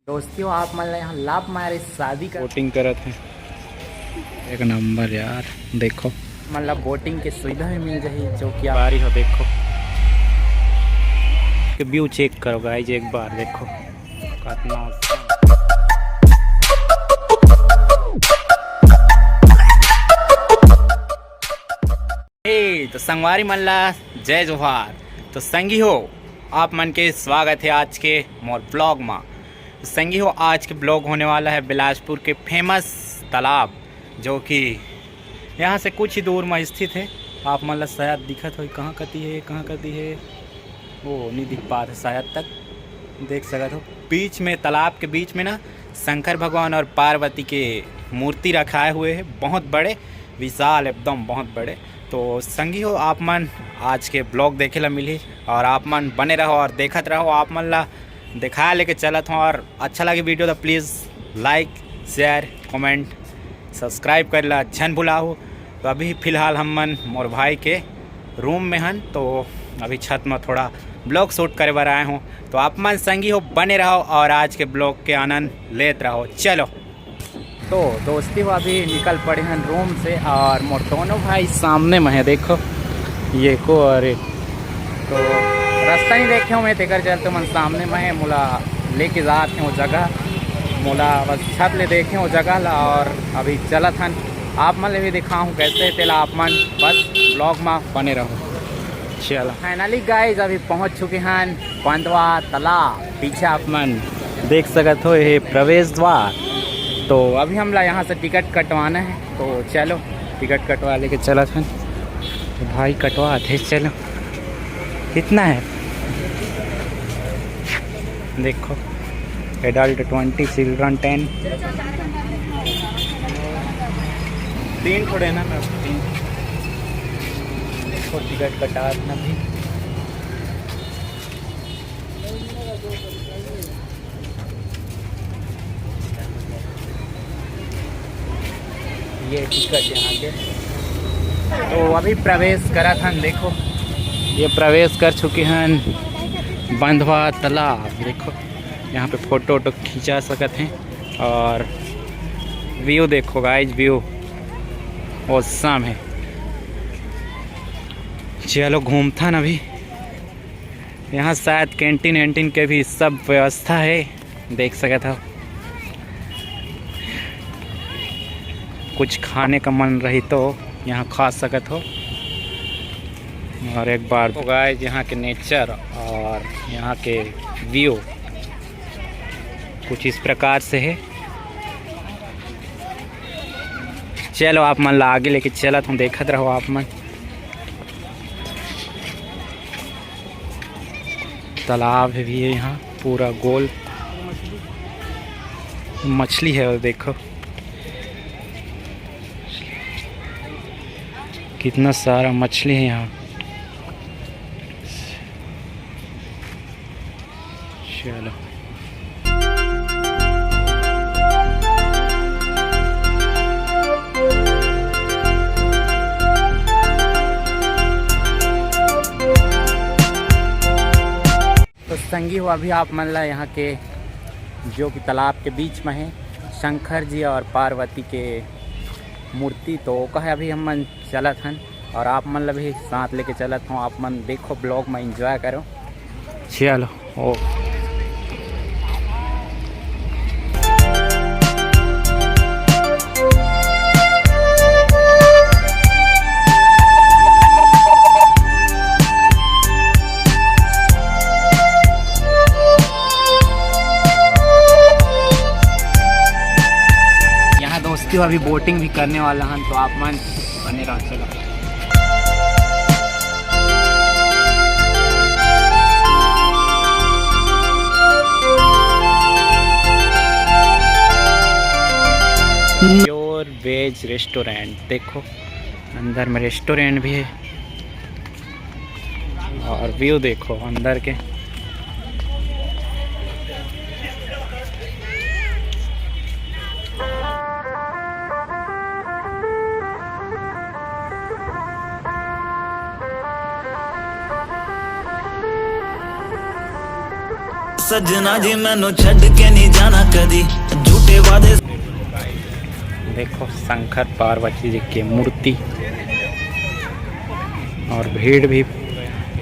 दोस्तियों आप मतलब यहाँ लाभ मारे शादी का बोटिंग करत है एक नंबर यार। देखो मतलब बोटिंग की सुविधा भी मिल रही जो कि आप बारी हो, देखो के व्यू चेक करो गाइज एक बार। देखो कितना तो संगवारी मल्ला जय जोहार। तो संगी हो आप मन के स्वागत है आज के मोर ब्लॉग में। तो संगी हो आज के ब्लॉग होने वाला है बिलासपुर के फेमस तालाब जो कि यहाँ से कुछ ही दूर में स्थित है। आप मतलब शायद दिखत हो कहाँ कती है वो नहीं दिख पा रहा, शायद तक देख सकत हो। बीच में तालाब के बीच में ना शंकर भगवान और पार्वती के मूर्ति रखाए हुए हैं, बहुत बड़े विशाल एकदम बहुत बड़े। तो संगी हो आप मन आज के ब्लॉग देखे ला मिली और आप मन बने रहो और देखत रहो। आप मन ला दिखा लेके चलत हूँ और अच्छा लगे वीडियो तो please like share comment subscribe कर ला छन भुला हो। तो अभी फ़िलहाल हम मन मोर भाई के रूम में हन, तो अभी छत में थोड़ा ब्लॉग शूट करे बर आए हूँ। तो आप मन संगी हो बने रहो और आज के ब्लॉग के आनंद लेते रहो। चलो तो दोस्ती हो अभी निकल पड़े हैं रूम से और मोर दोनों भाई सामने में है। देखो ये को अरे तो रास्ता नहीं देखे हो मैं तेकर चलते मन सामने में है मुला लेके जाते हैं वो जगह मुला बस छत ले देखे वो जगह ला और अभी चलत हन। आप मन ले भी दिखाऊँ कैसे तेला आप मन बस ब्लॉग में बने रहो। चलो फाइनली गाइज अभी पहुंच चुके हैं बंधवा तालाब। पीछे आप मन देख सकते हो ये प्रवेश द्वार। तो अभी हम ला यहाँ से टिकट कटवाना है, तो चलो टिकट कटवा लेके चला था। तो भाई कटवा थे, चलो कितना है देखो। एडल्ट 20 चिल्ड्रन 10 तीन थोड़े ना मैं तीन देखो टिकट कटा ना भी। ये टिकट यहाँ के तो अभी प्रवेश करा था। देखो ये प्रवेश कर चुके हैं बंधवा तालाब। देखो यहाँ पे फोटो वोटो खींचा सकते हैं और व्यू देखो गाइज, व्यू औसम है। चलो घूमता ना अभी यहाँ शायद कैंटीन वैंटीन के भी सब व्यवस्था है, देख सकते हो। कुछ खाने का मन रही तो यहाँ खा सकत हो। और एक बार तो गाइस यहाँ के नेचर और यहाँ के व्यू कुछ इस प्रकार से है। चलो आप मन ला आगे लेके चलत हूँ, देखत रहो आप मन। तालाब भी है यहाँ पूरा गोल, मछली है और देखो कितना सारा मछली है यहाँ। चलो तो संगी हो अभी आप मन ला यहाँ के जो कि तालाब के बीच में है शंकर जी और पार्वती के मूर्ति, तो कहे अभी हम मन चलत हन और आप मन भी साथ लेके चलत हूँ। आप मन देखो ब्लॉग में एंजॉय करो। चलो ओ दोस्ती अभी बोटिंग भी करने वाला हन, तो आप मन बने रहो। चलो प्योर वेज रेस्टोरेंट, देखो अंदर में रेस्टोरेंट भी है और व्यू देखो अंदर के। सजना जी मैनू छड़ के नहीं जाना कदी झूठे वादे। देखो शंकर पार्वती जी की मूर्ति और भीड़ भी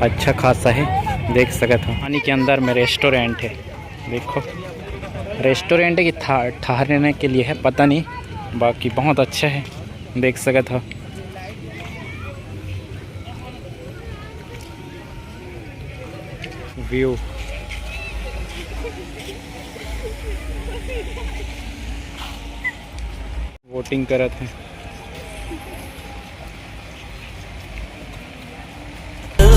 अच्छा खासा है, देख सकते हो। पानी के अंदर में रेस्टोरेंट है, देखो रेस्टोरेंट की ठहरने के लिए है, पता नहीं, बाकी बहुत अच्छा है, देख सकते हो। व्यू वोटिंग करत हैं।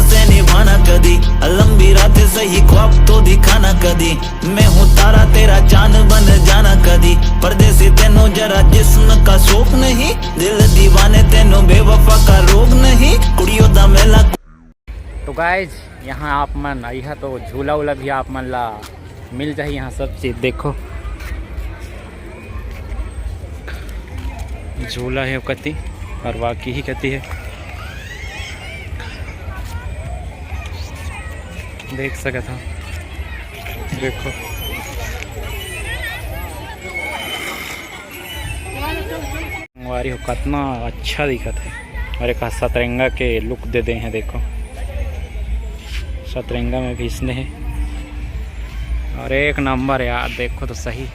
से निभाना कदी लंबी रात सही ख्वाब तो दिखाना कदी। मैं हूँ तारा तेरा चांद बन जाना कदी। परदेसी तेनो जरा जिस्म का शौक नहीं, दिल दीवाने तेनो बेवफा का रोग नहीं। कुड़ियों दा मेला। तो गाइज यहाँ आप मन यह तो झूला वूला भी आप मन ला मिल जाए यहाँ सब चीज़। देखो झूला है कति और बाकी ही कति है, देख सकते हो। देखो वारी हो कितना अच्छा दिखत है। और एक सतरंगा के लुक दे दे हैं, देखो सतरंगा में भी इसने है और एक नंबर यार, देखो तो सही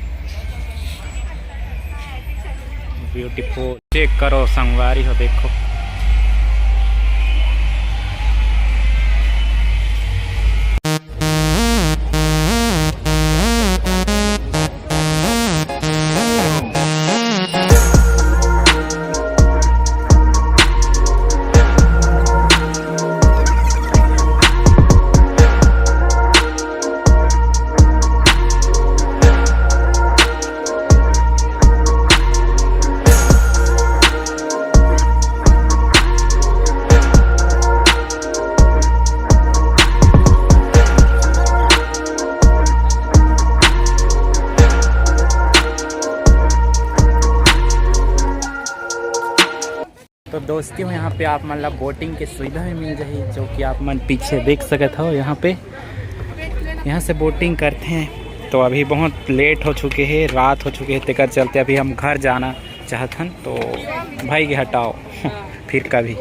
ब्यूटीफुल। चेक करो संगवारी हो, देखो तो दोस्तों यहाँ पे आप मतलब बोटिंग की सुविधा भी मिल जाए, जो कि आप मन पीछे देख सकते हो। यहाँ पे यहाँ से बोटिंग करते हैं। तो अभी बहुत लेट हो चुके हैं, रात हो चुके हैं, तेकर चलते अभी हम घर जाना चाहतन। तो भाई के हटाओ फिर कभी।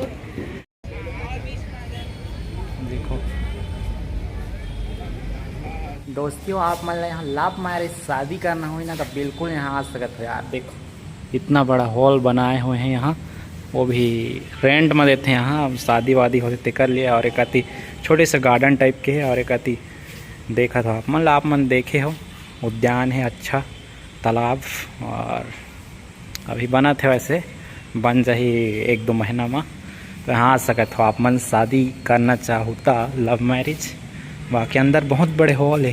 देखो दोस्तों आप मतलब यहाँ लाभ मारे शादी करना हो ना तो बिल्कुल यहाँ आ सकते हो यार। देखो इतना बड़ा हॉल बनाए हुए हैं यहाँ, वो भी रेंट में देते हैं। यहाँ शादी वादी होते ते कर लिया। और एक आती छोटे से गार्डन टाइप के है और एक आती देखा था मतलब आप मन देखे हो, उद्यान है अच्छा, तालाब। और अभी बना थे, वैसे बन जाही 1-2 महीना में। तो यहाँ आ सकते हो आप मन शादी करना चाहता, लव मैरिज। बाकी अंदर बहुत बड़े हॉल है,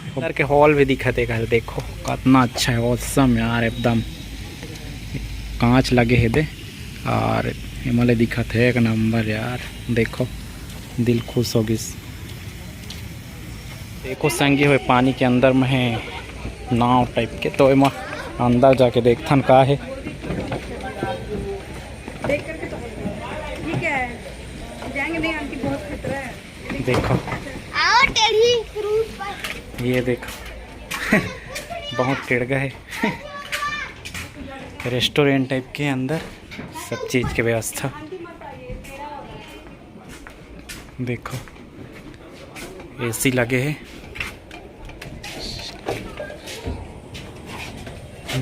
अंदर के हॉल भी दिखते घर, देखो कितना अच्छा है, औसम यार एकदम। कांच लगे है दे और हिमालय दिखत है एक नंबर यार, देखो दिल खुश होगी। देखो संगी हुए पानी के अंदर में है नाव टाइप के, तो एमा अंदर जाके देखथन का है। देख करके तो ये क्या है, जाएंगे नहीं, आंटी बहुत खतरा है। देखो आओ टेढ़ी क्रूज पर, ये देखो बहुत टेढ़ा है। रेस्टोरेंट टाइप के अंदर सब चीज़ की व्यवस्था, देखो एसी लगे हैं।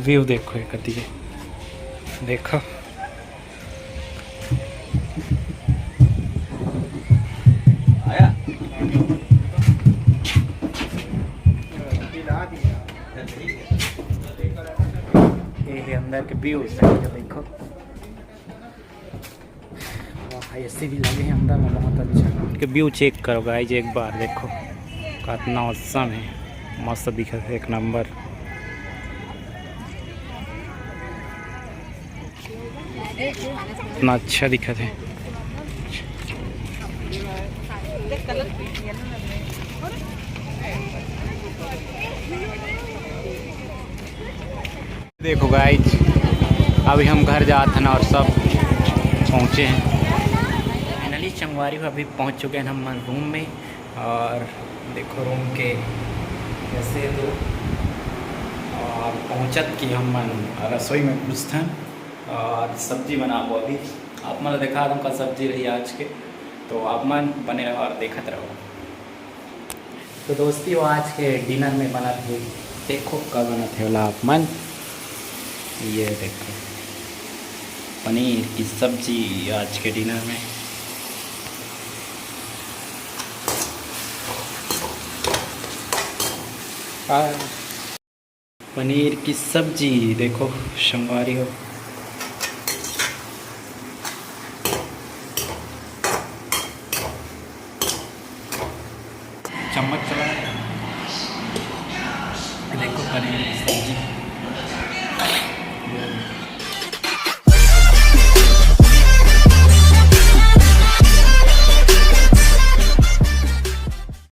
व्यू देखो एक कती है, देखो ये अंदर के व्यू देखो, एसी भी लगे हैं अंदर में, बहुत अच्छा। के व्यू चेक करो गाइज एक बार, देखो कितना औसम है, मस्त दिखा है एक नंबर। इतना अच्छा दिखा है। देखो गाइज अभी हम घर जाते हैं और सब पहुँचे हैं फाइनली। चंगवारी में अभी पहुँच चुके हैं हम रूम में। और देखो रूम के कैसे दो पहुँचत कि हम रसोई में घुसथन और सब्जी बनाबो। अभी आप मन दिखा दूँ का सब्जी रही आज के, तो आप मन बने रहो और देखते रहो। तो दोस्ती वो आज के डिनर में बना थे, देखो कब बना थे वाला आप मन, ये देखो पनीर की सब्जी आज के डिनर में। पनीर की सब्जी देखो शंगारी हो। चम्मच चला देखो पनीर की सब्जी।